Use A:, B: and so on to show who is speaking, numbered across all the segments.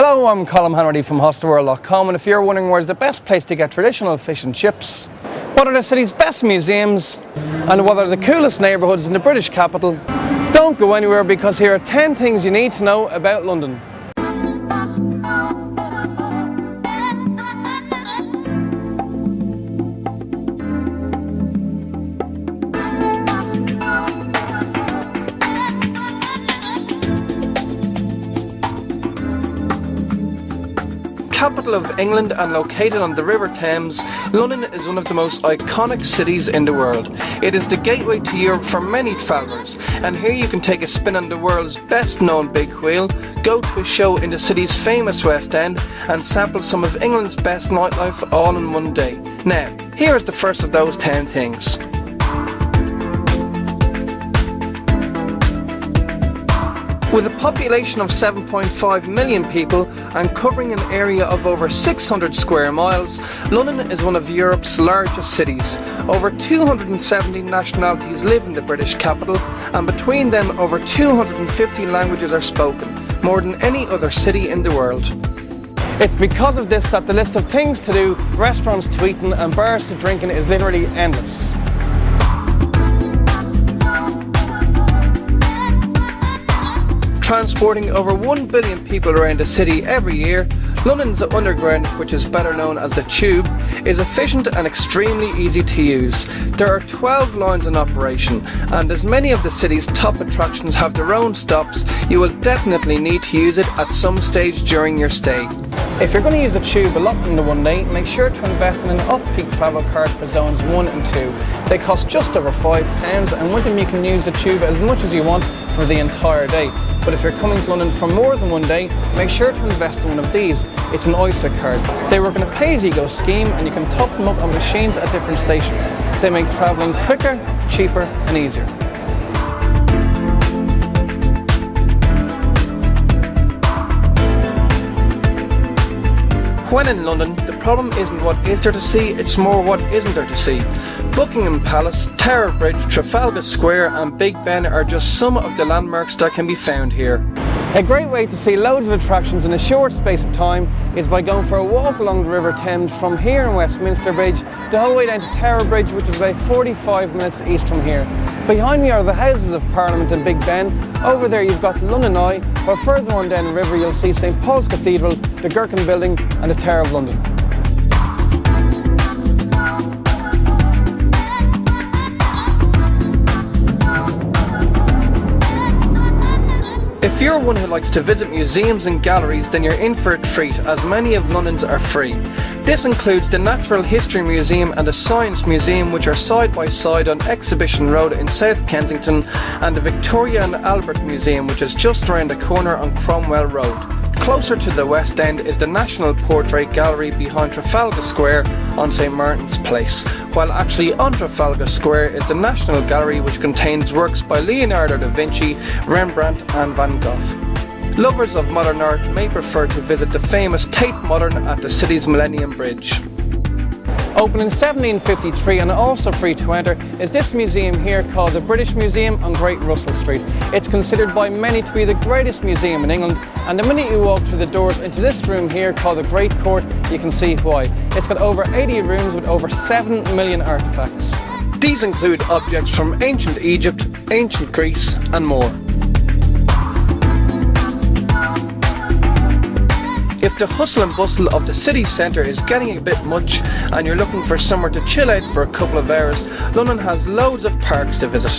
A: Hello, I'm Colin Hanratty from hosttheworld.com, and if you're wondering where's the best place to get traditional fish and chips, what are the city's best museums, and what are the coolest neighbourhoods in the British capital, don't go anywhere, because here are 10 things you need to know about London.
B: Capital of England and located on the River Thames, London is one of the most iconic cities in the world. It is the gateway to Europe for many travellers, and here you can take a spin on the world's best known big wheel, go to a show in the city's famous West End, and sample some of England's best nightlife all in one day. Now, here is the first of those 10 things. With a population of 7.5 million people and covering an area of over 600 square miles, London is one of Europe's largest cities. Over 270 nationalities live in the British capital, and between them over 250 languages are spoken, more than any other city in the world.
A: It's because of this that the list of things to do, restaurants to eat in and bars to drink in is literally endless.
B: Transporting over 1 billion people around the city every year, London's Underground, which is better known as the Tube, is efficient and extremely easy to use. There are 12 lines in operation, and as many of the city's top attractions have their own stops, you will definitely need to use it at some stage during your stay.
A: If you're going to use the Tube a lot in the one day, make sure to invest in an off-peak travel card for zones 1 and 2. They cost just over £5, and with them you can use the Tube as much as you want for the entire day. But if you're coming to London for more than one day, make sure to invest in one of these. It's an Oyster card. They work in a pay-as-you-go scheme, and you can top them up on machines at different stations. They make travelling quicker, cheaper and easier.
B: When in London, the problem isn't what is there to see, it's more what isn't there to see. Buckingham Palace, Tower Bridge, Trafalgar Square and Big Ben are just some of the landmarks that can be found here.
A: A great way to see loads of attractions in a short space of time is by going for a walk along the River Thames from here in Westminster Bridge the whole way down to Tower Bridge, which is about 45 minutes east from here. Behind me are the Houses of Parliament and Big Ben. Over there you've got London Eye, while further on down the river you'll see St Paul's Cathedral, the Gherkin Building and the Tower of London.
B: If you're one who likes to visit museums and galleries, then you're in for a treat, as many of London's are free. This includes the Natural History Museum and the Science Museum, which are side by side on Exhibition Road in South Kensington, and the Victoria and Albert Museum, which is just around the corner on Cromwell Road. Closer to the West End is the National Portrait Gallery behind Trafalgar Square on St Martin's Place, while actually on Trafalgar Square is the National Gallery, which contains works by Leonardo da Vinci, Rembrandt and Van Gogh. Lovers of modern art may prefer to visit the famous Tate Modern at the city's Millennium Bridge.
A: Opened in 1753 and also free to enter is this museum here called the British Museum on Great Russell Street. It's considered by many to be the greatest museum in England, and the minute you walk through the doors into this room here called the Great Court, you can see why. It's got over 80 rooms with over 7 million artefacts.
B: These include objects from ancient Egypt, ancient Greece and more. If the hustle and bustle of the city centre is getting a bit much and you're looking for somewhere to chill out for a couple of hours, London has loads of parks to visit.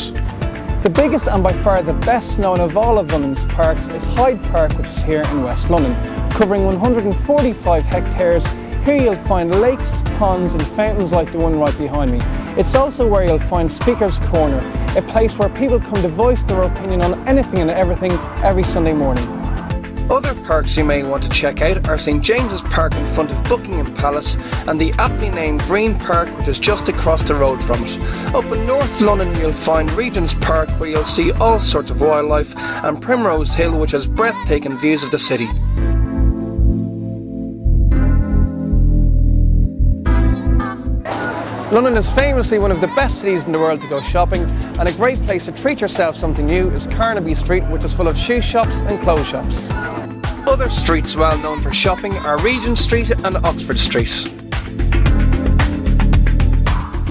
A: The biggest and by far the best known of all of London's parks is Hyde Park, which is here in West London. Covering 145 hectares, here you'll find lakes, ponds and fountains like the one right behind me. It's also where you'll find Speaker's Corner, a place where people come to voice their opinion on anything and everything every Sunday morning.
B: Other parks you may want to check out are St James's Park in front of Buckingham Palace and the aptly named Green Park, which is just across the road from it. Up in North London you'll find Regent's Park, where you'll see all sorts of wildlife, and Primrose Hill, which has breathtaking views of the city.
A: London is famously one of the best cities in the world to go shopping, and a great place to treat yourself something new is Carnaby Street, which is full of shoe shops and clothes shops.
B: Other streets well known for shopping are Regent Street and Oxford Street.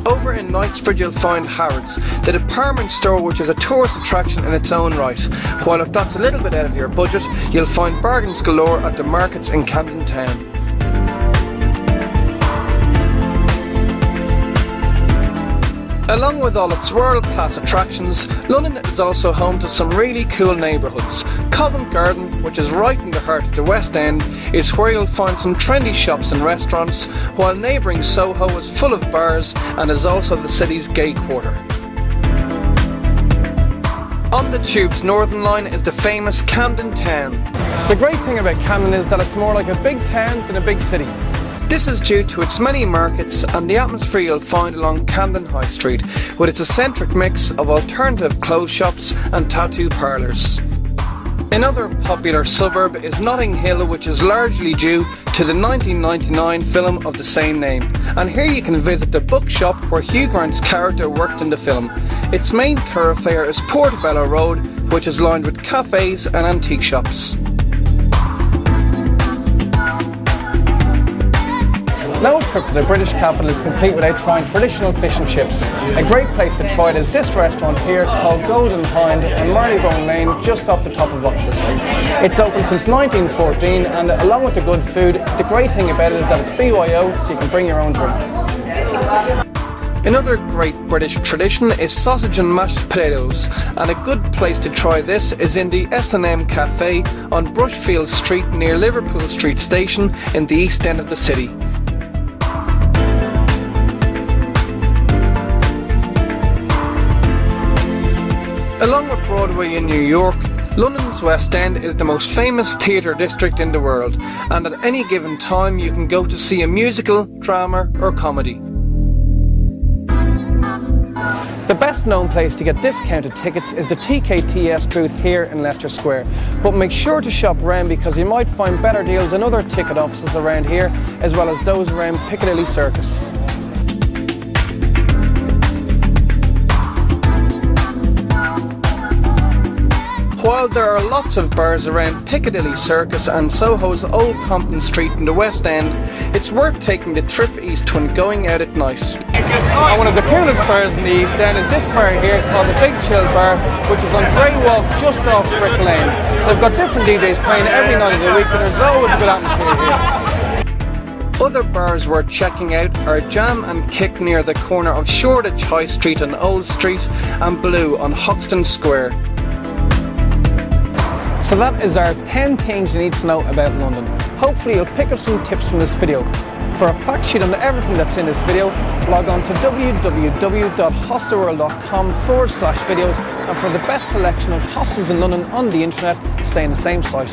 B: Over in Knightsbridge you'll find Harrods, the department store which is a tourist attraction in its own right, while if that's a little bit out of your budget, you'll find bargains galore at the markets in Camden Town. Along with all its world-class attractions, London is also home to some really cool neighbourhoods. Covent Garden, which is right in the heart of the West End, is where you'll find some trendy shops and restaurants, while neighbouring Soho is full of bars and is also the city's gay quarter. On the Tube's Northern Line is the famous Camden Town.
A: The great thing about Camden is that it's more like a big town than a big city.
B: This is due to its many markets and the atmosphere you'll find along Camden High Street, with its eccentric mix of alternative clothes shops and tattoo parlours. Another popular suburb is Notting Hill, which is largely due to the 1999 film of the same name, and here you can visit the bookshop where Hugh Grant's character worked in the film. Its main thoroughfare is Portobello Road, which is lined with cafes and antique shops.
A: No trip to the British capital is complete without trying traditional fish and chips. A great place to try it is this restaurant here called Golden Hind in Marylebone Lane, just off the top of Oxford Street. It's open since 1914, and along with the good food, the great thing about it is that it's BYO, so you can bring your own drinks.
B: Another great British tradition is sausage and mashed potatoes, and a good place to try this is in the S&M Cafe on Brushfield Street near Liverpool Street Station in the east end of the city. Along with Broadway in New York, London's West End is the most famous theatre district in the world, and at any given time you can go to see a musical, drama or comedy.
A: The best known place to get discounted tickets is the TKTS booth here in Leicester Square, but make sure to shop around because you might find better deals in other ticket offices around here, as well as those around Piccadilly Circus.
B: While there are lots of bars around Piccadilly Circus and Soho's Old Compton Street in the West End, it's worth taking the trip east when going out at night.
A: And one of the coolest bars in the East End is this bar here called the Big Chill Bar, which is on Dray Walk just off Brick Lane. They've got different DJs playing every night of the week, and there's always a good atmosphere here.
B: Other bars worth checking out are Jam and Kick near the corner of Shoreditch High Street and Old Street, and Blue on Hoxton Square.
A: So that is our 10 things you need to know about London. Hopefully you'll pick up some tips from this video. For a fact sheet on everything that's in this video, log on to www.hostelworld.com/videos, and for the best selection of hostels in London on the internet, stay in the same site.